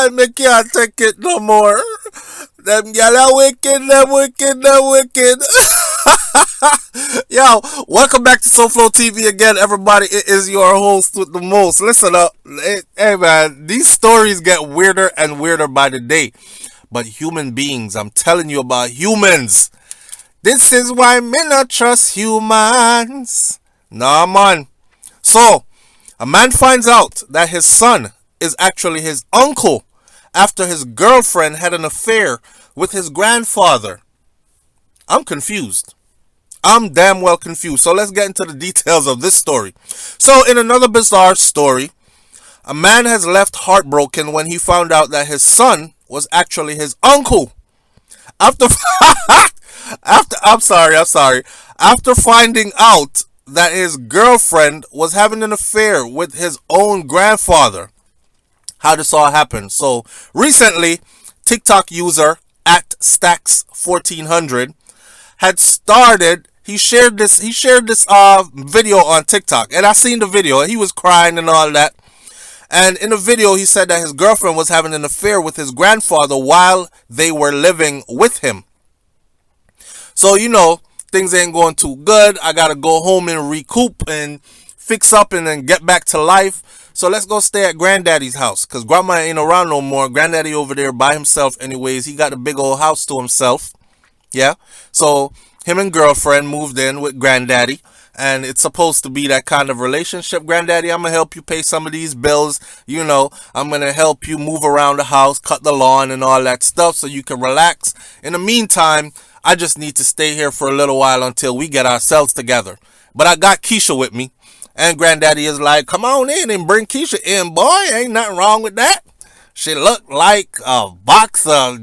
Me can't take it no more. Them gyal are wicked, them wicked, them wicked. Yo, welcome back to SouFLoTV again, everybody. It is your host with the most. Listen up. Hey, man, these stories get weirder and weirder by the day. But human beings, I'm telling you about humans. This is why me not trust humans. Nah, man. So, a man finds out that his son is actually his uncle after his girlfriend had an affair with his grandfather. I'm confused. I'm damn well confused. So let's get into the details of this story. So in another bizarre story, a man has left heartbroken when he found out that his son was actually his uncle. After I'm sorry. After finding out that his girlfriend was having an affair with his own grandfather. How this all happened. So recently, TikTok user at Stacks1400 had started. He shared this video on TikTok, and I seen the video. He was crying and all that. And in the video, he said that his girlfriend was having an affair with his grandfather while they were living with him. So, things ain't going too good. I got to go home and recoup and fix up and then get back to life. So let's go stay at granddaddy's house because grandma ain't around no more. Granddaddy over there by himself anyways. He got a big old house to himself. Yeah. So him and girlfriend moved in with granddaddy. And it's supposed to be that kind of relationship. Granddaddy, I'm going to help you pay some of these bills. I'm going to help you move around the house, cut the lawn and all that stuff so you can relax. In the meantime, I just need to stay here for a little while until we get ourselves together. But I got Keisha with me. And granddaddy is like, come on in and bring Keisha in, boy. Ain't nothing wrong with that. She looked like a box of...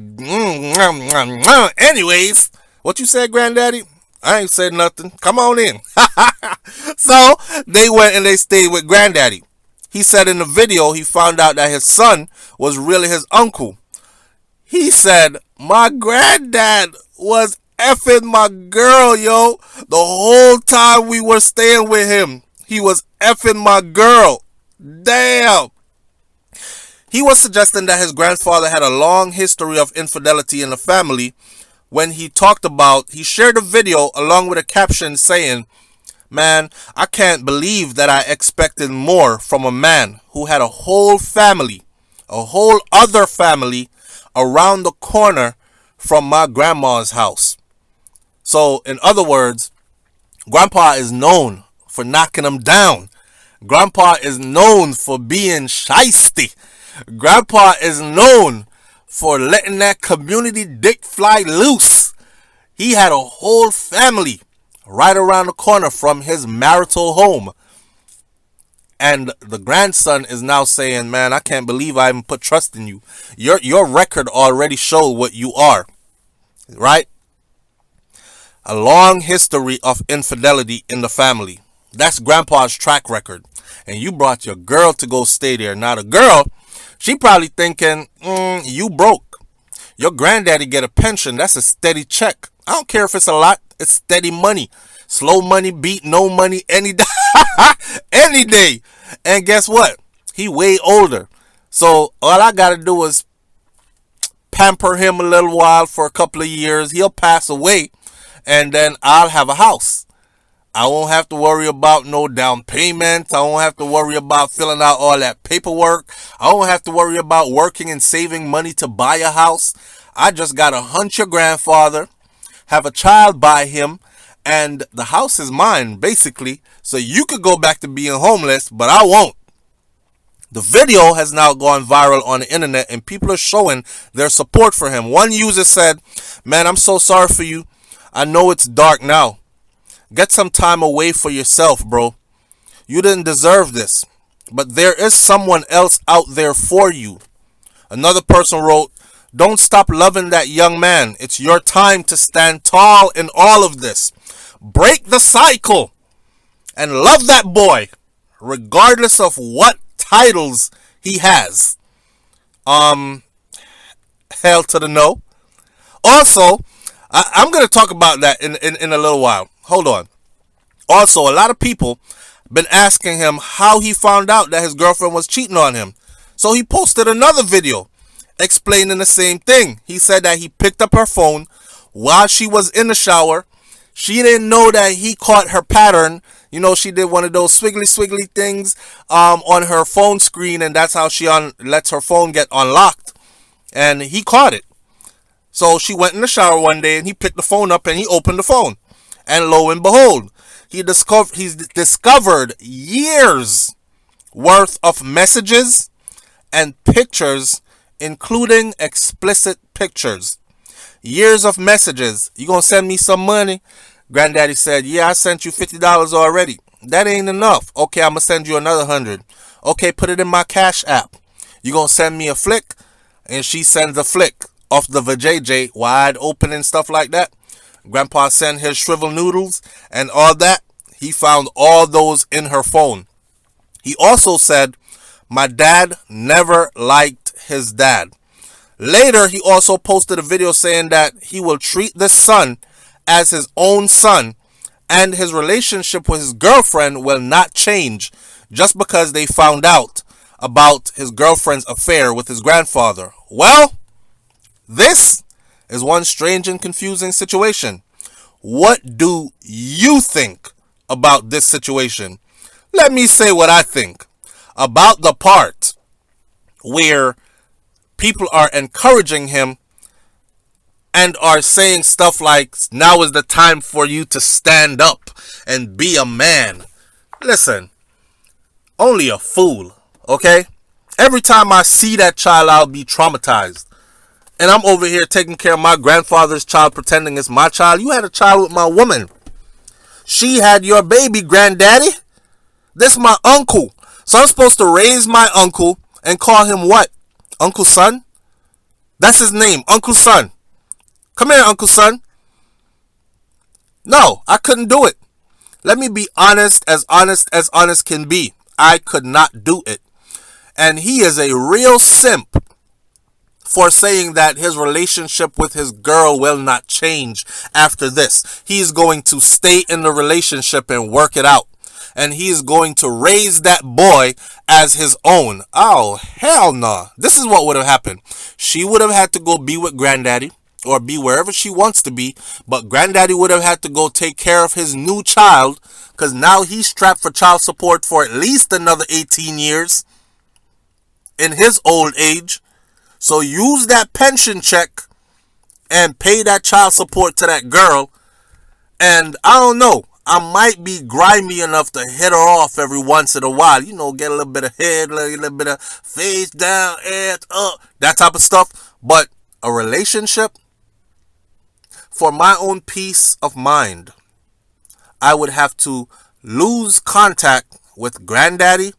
Anyways, what you said, granddaddy? I ain't said nothing. Come on in. So they went and they stayed with granddaddy. He said in the video he found out that his son was really his uncle. He said, my granddad was effing my girl, yo. The whole time we were staying with him, he was effing my girl. Damn. He was suggesting that his grandfather had a long history of infidelity in the family. When he shared a video along with a caption saying, man, I can't believe that I expected more from a man who had a whole family, a whole other family around the corner from my grandma's house. So, in other words, grandpa is known for knocking them down. Grandpa is known for being shiesty. Grandpa is known for letting that community dick fly loose. He had a whole family right around the corner from his marital home. And the grandson is now saying, man, I can't believe I even put trust in you. Your record already showed what you are. Right? A long history of infidelity in the family. That's grandpa's track record. And you brought your girl to go stay there. Now the girl, she probably thinking, you broke. Your granddaddy get a pension. That's a steady check. I don't care if it's a lot. It's steady money. Slow money beat no money any day. Any day. And guess what? He way older. So all I got to do is pamper him a little while for a couple of years. He'll pass away. And then I'll have a house. I won't have to worry about no down payment. I won't have to worry about filling out all that paperwork. I won't have to worry about working and saving money to buy a house. I just got to hunt your grandfather, have a child by him, and the house is mine, basically. So you could go back to being homeless, but I won't. The video has now gone viral on the internet, and people are showing their support for him. One user said, man, I'm so sorry for you. I know it's dark now. Get some time away for yourself, bro. You didn't deserve this. But there is someone else out there for you. Another person wrote, don't stop loving that young man. It's your time to stand tall in all of this. Break the cycle and love that boy, regardless of what titles he has. Hell to the no. Also, I'm going to talk about that in a little while. Hold on. Also, a lot of people been asking him how he found out that his girlfriend was cheating on him. So he posted another video explaining the same thing. He said that he picked up her phone while she was in the shower. She didn't know that he caught her pattern. You know, she did one of those swiggly things on her phone screen, and that's how she lets her phone get unlocked. And he caught it. So she went in the shower one day, and he picked the phone up and he opened the phone. And lo and behold, he's discovered years worth of messages and pictures, including explicit pictures. Years of messages. You gonna send me some money? Granddaddy said, yeah, I sent you $50 already. That ain't enough. Okay, I'm gonna send you another 100. Okay, put it in my Cash App. You gonna send me a flick? And she sends a flick of the vajayjay wide open and stuff like that. Grandpa sent his shrivel noodles and all that. He found all those in her phone. He also said, my dad never liked his dad. Later, he also posted a video saying that he will treat this son as his own son, and his relationship with his girlfriend will not change just because they found out about his girlfriend's affair with his grandfather. Well, this is one strange and confusing situation. What do you think about this situation? Let me say what I think about the part where people are encouraging him and are saying stuff like, now is the time for you to stand up and be a man. Listen, only a fool, okay? Every time I see that child, I'll be traumatized. And I'm over here taking care of my grandfather's child, pretending it's my child. You had a child with my woman. She had your baby, granddaddy. This is my uncle. So I'm supposed to raise my uncle and call him what? Uncle Son? That's his name, Uncle Son. Come here, Uncle Son. No, I couldn't do it. Let me be honest as honest can be. I could not do it. And he is a real simp for saying that his relationship with his girl will not change after this. He's going to stay in the relationship and work it out. And he's going to raise that boy as his own. Oh, hell no. This is what would have happened. She would have had to go be with granddaddy or be wherever she wants to be. But granddaddy would have had to go take care of his new child, because now he's strapped for child support for at least another 18 years in his old age. So use that pension check and pay that child support to that girl. And I don't know, I might be grimy enough to hit her off every once in a while. You know, get a little bit of head, a little bit of face down, ass up, that type of stuff. But a relationship, for my own peace of mind, I would have to lose contact with granddaddy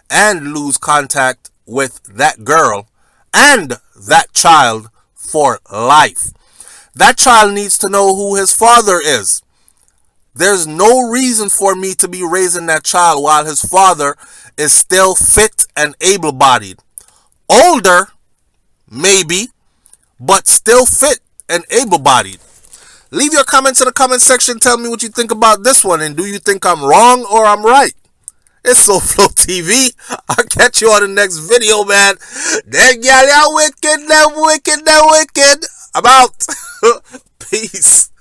and lose contact with that girl and that child for life. That child needs to know who his father is. There's no reason for me to be raising that child while his father is still fit and able-bodied. Older, maybe, but still fit and able-bodied. Leave your comments in the comment section. Tell me what you think about this one, and do you think I'm wrong or I'm right? It's SouFLoTV. I'll catch you on the next video, man. That y'all wicked, that wicked, that wicked. I'm out. Peace.